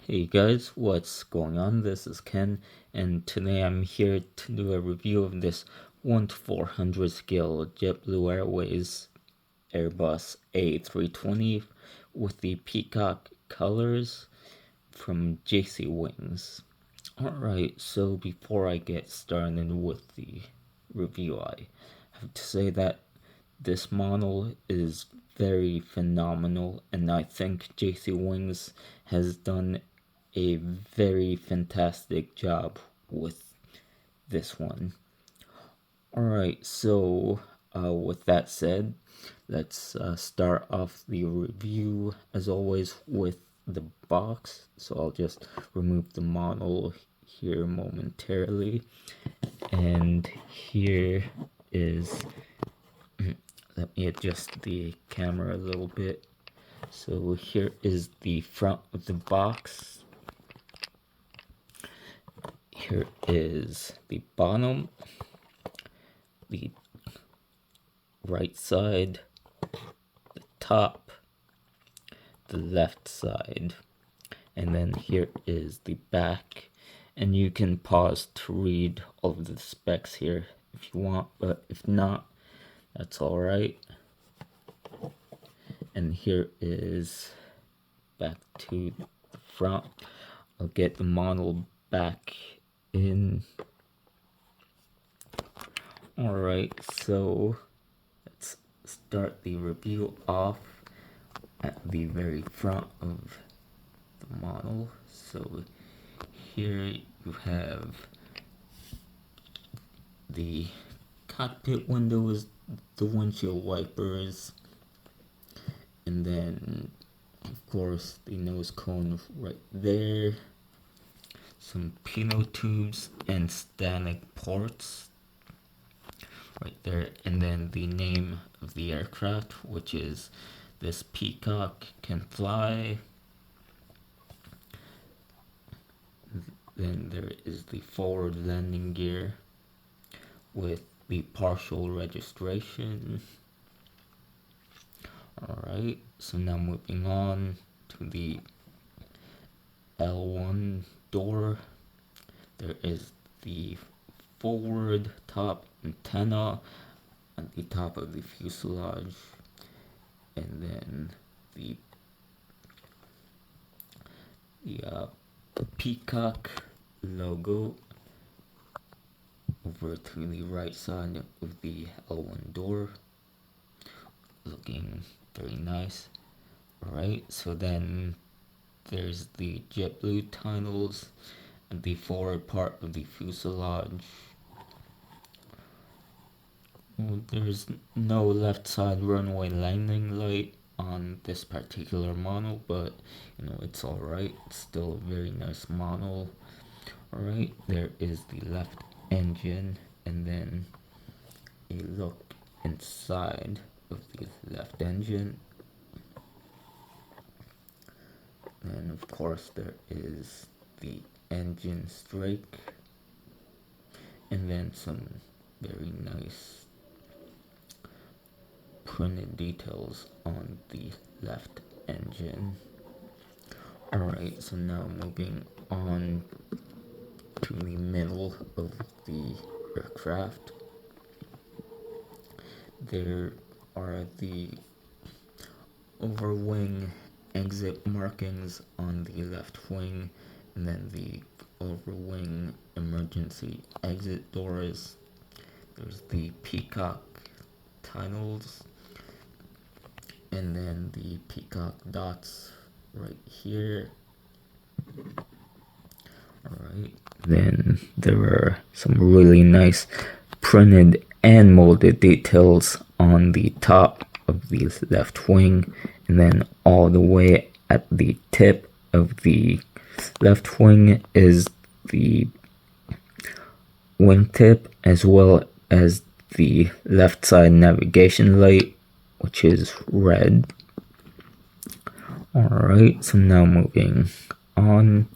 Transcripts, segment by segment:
Hey guys, what's going on? This is Ken, and today I'm here to do a review of this 1:400 scale JetBlue Airways Airbus A320 with the Peacock colors from JCWings. Alright, so before I get started with the review, I have to say that this model is very phenomenal, and I think JCWings has done a very fantastic job with this one. Alright, so with that said, let's start off the review as always with the box. So I'll just remove the model here momentarily, and here is let me adjust the camera a little bit. So here is the front of the box. Here is the bottom, the right side, the top, the left side, and then here is the back. And you can pause to read all of the specs here if you want, but if not, that's alright. And here is back to the front. I'll get the model back in. Alright, so let's start the review off at the very front of the model. So here you have the cockpit windows, the windshield wipers, and then of course the nose cone right there, some pitot tubes and static ports right there, and then the name of the aircraft, which is this Peacock can fly. Then there is the forward landing gear with the partial registration. Alright, so now moving on to the L1 door. There is the forward top antenna at the top of the fuselage, and then the Peacock logo over to the right side of the L1 door, looking very nice. Alright, so then there's the JetBlue tunnels and the forward part of the fuselage. There's no left side runway landing light on this particular model, but it's alright. It's still a very nice model. Alright, there is the left engine, and then a look inside of the left engine. And of course there is the engine strake, and then some very nice printed details on the left engine. Alright, so now moving on to the middle of the aircraft. There are the overwing exit markings on the left wing, and then the overwing emergency exit doors. There's the Peacock tunnels, and then the Peacock dots right here. Alright, then there are some really nice printed and molded details on the top of the left wing, and then all the way at the tip of the left wing is the wingtip, as well as the left side navigation light, which is red. Alright, so now moving on,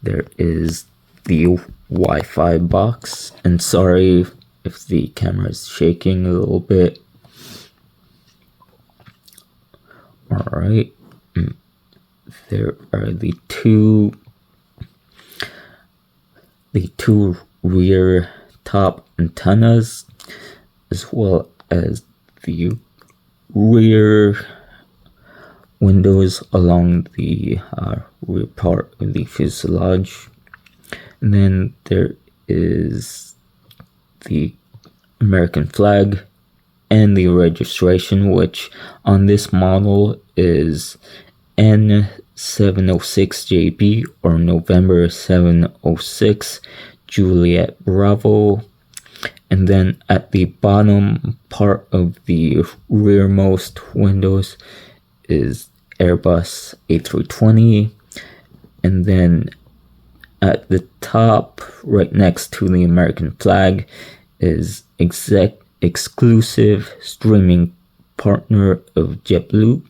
there is the Wi-Fi box, and sorry if the camera is shaking a little bit. Alright, there are the two rear top antennas, as well as the rear windows along the rear part of the fuselage. And then there is the American flag and the registration, which on this model is N706JB, or November 706 Juliet Bravo. And then at the bottom part of the rearmost windows is Airbus A320. And then at the top, right next to the American flag, is exclusive streaming partner of JetBlue,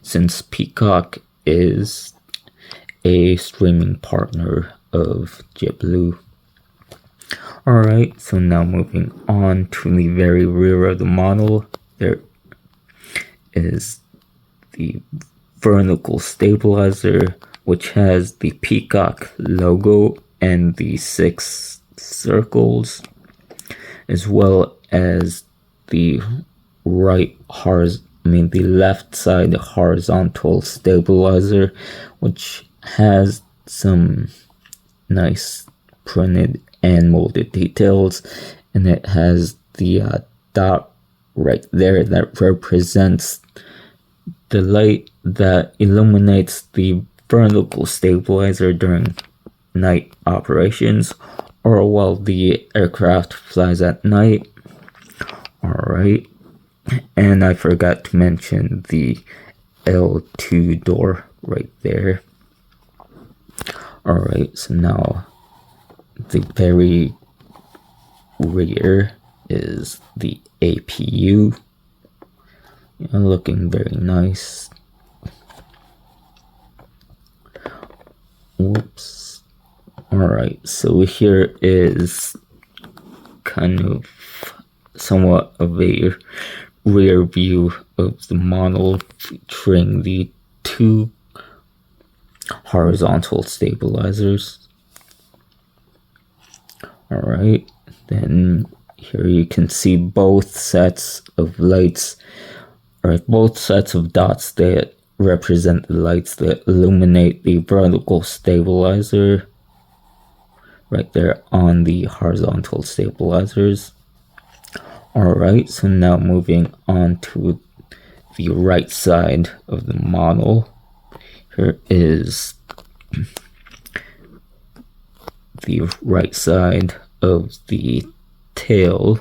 since Peacock is a streaming partner of JetBlue. Alright, so now moving on to the very rear of the model, there is the vertical stabilizer, which has the Peacock logo and the 6 circles, as well as the the left side horizontal stabilizer, which has some nice printed and molded details, and it has the dot right there that represents the light that illuminates the vertical stabilizer during night operations, or while the aircraft flies at night. Alright, and I forgot to mention the L2 door right there. Alright, so now the very rear is the APU, looking very nice. Whoops. Alright, so here is kind of somewhat of a rear view of the model, featuring the 2 horizontal stabilizers. Alright, then here you can see both sets of lights, or both sets of dots that represent the lights that illuminate the vertical stabilizer right there on the horizontal stabilizers. Alright, so now moving on to the right side of the model. Here is the right side of the tail.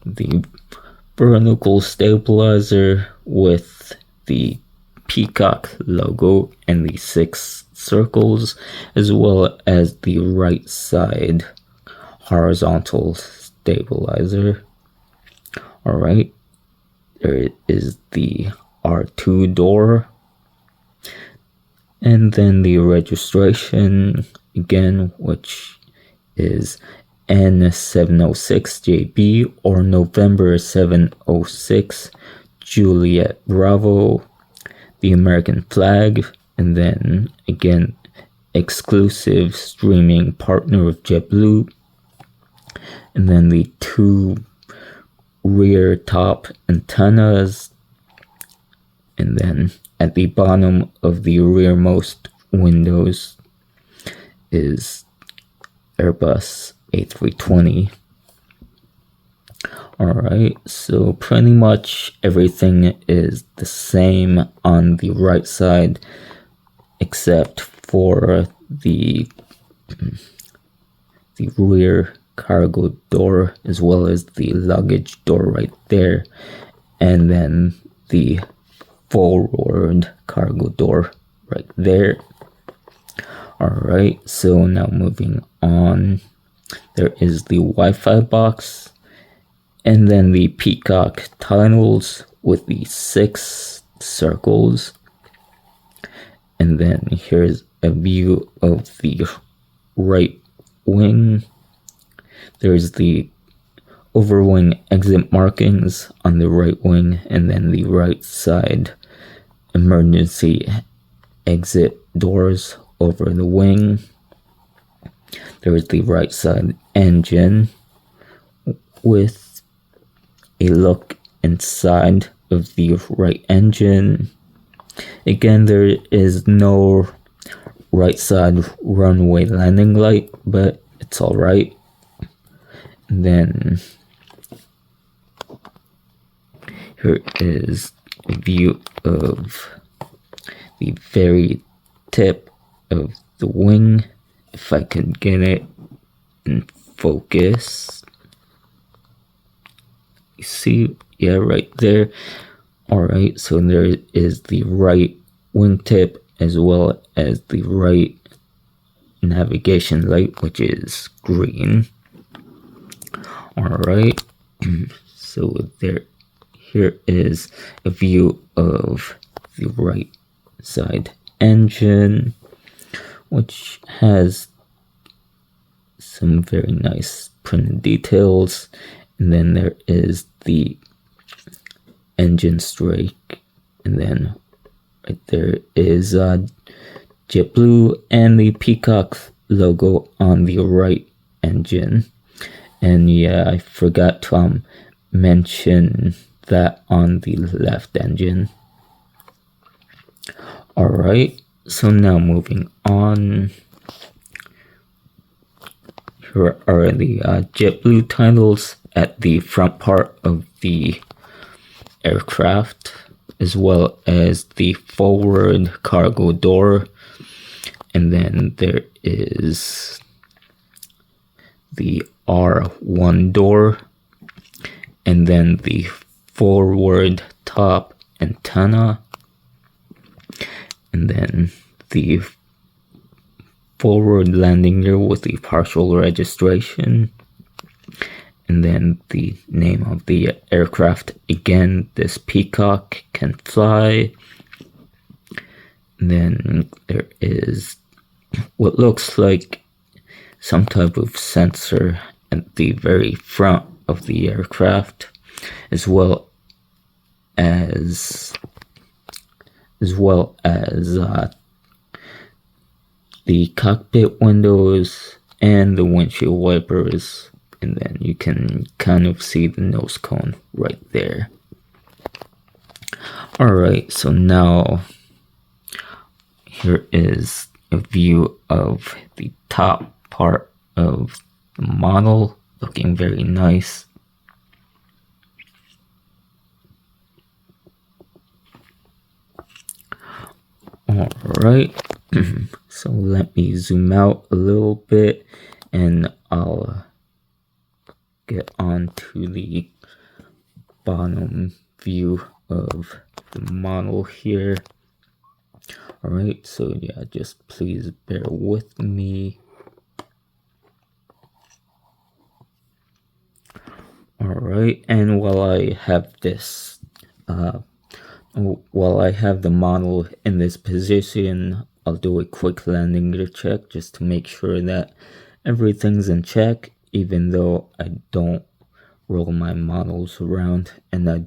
The vertical stabilizer with the Peacock logo and the 6 circles, as well as the right side horizontal stabilizer. Alright, there is the R2 door, and then the registration again, which is N706JB, or November 706 Juliet Bravo, the American flag, and then again exclusive streaming partner of JetBlue, and then the 2 rear top antennas, and then at the bottom of the rearmost windows is Airbus A320. Alright, so pretty much everything is the same on the right side, except for the rear cargo door, as well as the luggage door right there, and then the forward cargo door right there. Alright, so now moving on, there is the Wi-Fi box, and then the Peacock tiles with the 6 circles. And then here's a view of the right wing. There's the overwing exit markings on the right wing, and then the right side emergency exit doors over the wing. There is the right side engine with a look inside of the right engine. Again, there is no right side runway landing light, but it's alright. And then here is a view of the very tip of the wing. If I could get it in focus. You see, yeah, right there. Alright, so there is the right wingtip as well as the right navigation light, which is green. Alright, so here is a view of the right side engine, which has some very nice printed details. And then there is the engine strake, and then right there is JetBlue and the Peacock logo on the right engine. And yeah, I forgot to mention that on the left engine. Alright, so now moving on. Here are the JetBlue titles at the front part of the aircraft, as well as the forward cargo door. And then there is the R1 door, and then the forward top antenna, and then the forward landing gear with the partial registration, and then the name of the aircraft. Again, this Peacock can fly. And then there is what looks like some type of sensor at the very front of the aircraft, as well as the cockpit windows and the windshield wipers. And then you can kind of see the nose cone right there. Alright, so now here is a view of the top part of the model, looking very nice. Alright, so let me zoom out a little bit and I'll get on to the bottom view of the model here. Alright, so yeah, just please bear with me. Alright, and while I have this, while I have the model in this position, I'll do a quick landing gear check just to make sure that everything's in check, even though I don't roll my models around, and I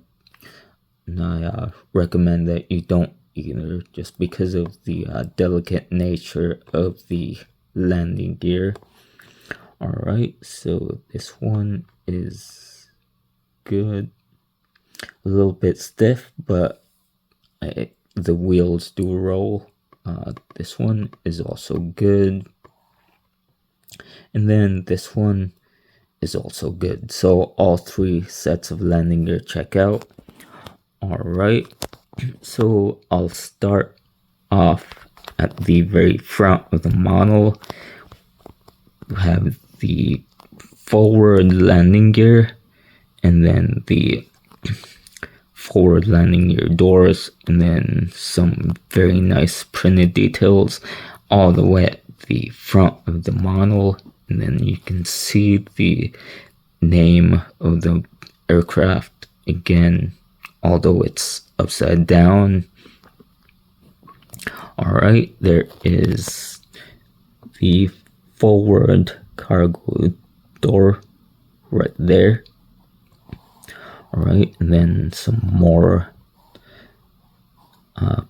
recommend that you don't either, just because of the delicate nature of the landing gear. Alright, so this one is good. A little bit stiff, but the wheels do roll. This one is also good. And then this one is also good. So all three sets of landing gear check out. Alright, so I'll start off at the very front of the model. We have the forward landing gear, and then the forward landing gear doors, and then some very nice printed details all the way at the front of the model. And then you can see the name of the aircraft again, although it's upside down. Alright, there is the forward cargo door right there. Alright, and then some more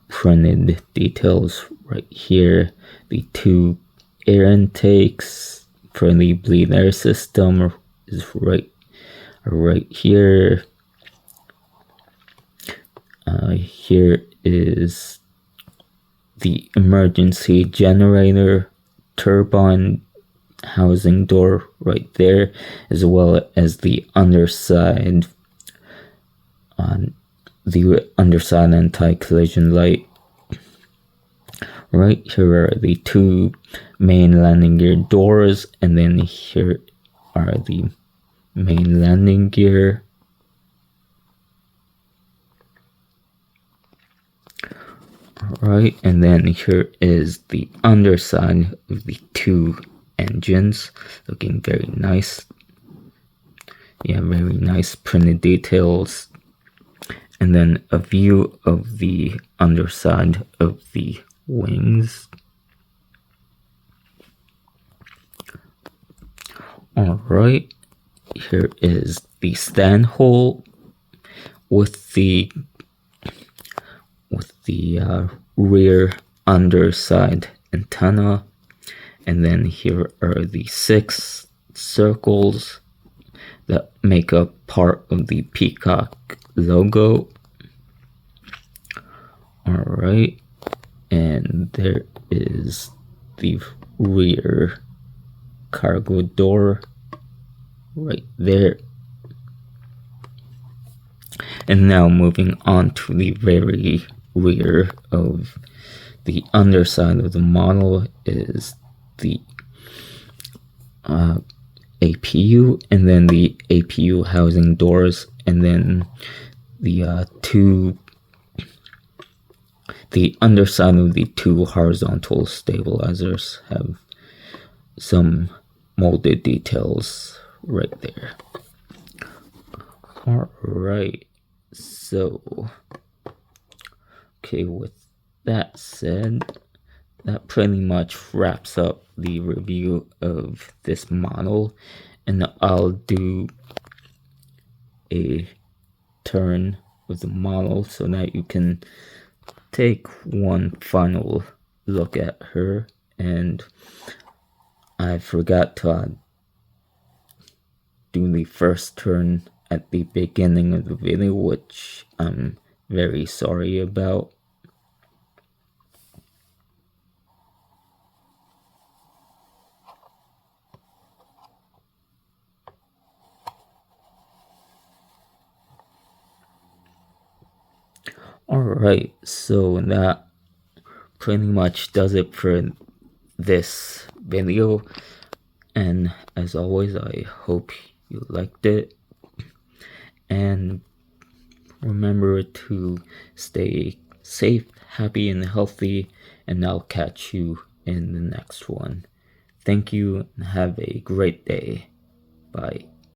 printed details right here. The two air intakes for the bleed air system is right here. Here is the emergency generator turbine housing door right there, as well as the underside anti-collision light. Right here are the two main landing gear doors, and then here are the main landing gear. Right, and then here is the underside of the two engines, looking very nice. Yeah, very nice printed details. And then a view of the underside of the wings. Alright, here is the stand hole with the rear underside antenna, and then here are the 6 circles that make up part of the Peacock logo. Alright, and there is the rear cargo door right there. And now moving on to the very rear of the underside of the model is the APU, and then the APU housing doors, and then the underside of the two horizontal stabilizers have some molded details right there. Alright, so okay, with that said, that pretty much wraps up the review of this model, and I'll do a turn with the model so that you can take one final look at her. And I forgot to do the first turn at the beginning of the video, which I'm very sorry about. Alright, so that pretty much does it for this video, and as always, I hope you liked it, and remember to stay safe, happy, and healthy, and I'll catch you in the next one. Thank you, and have a great day. Bye.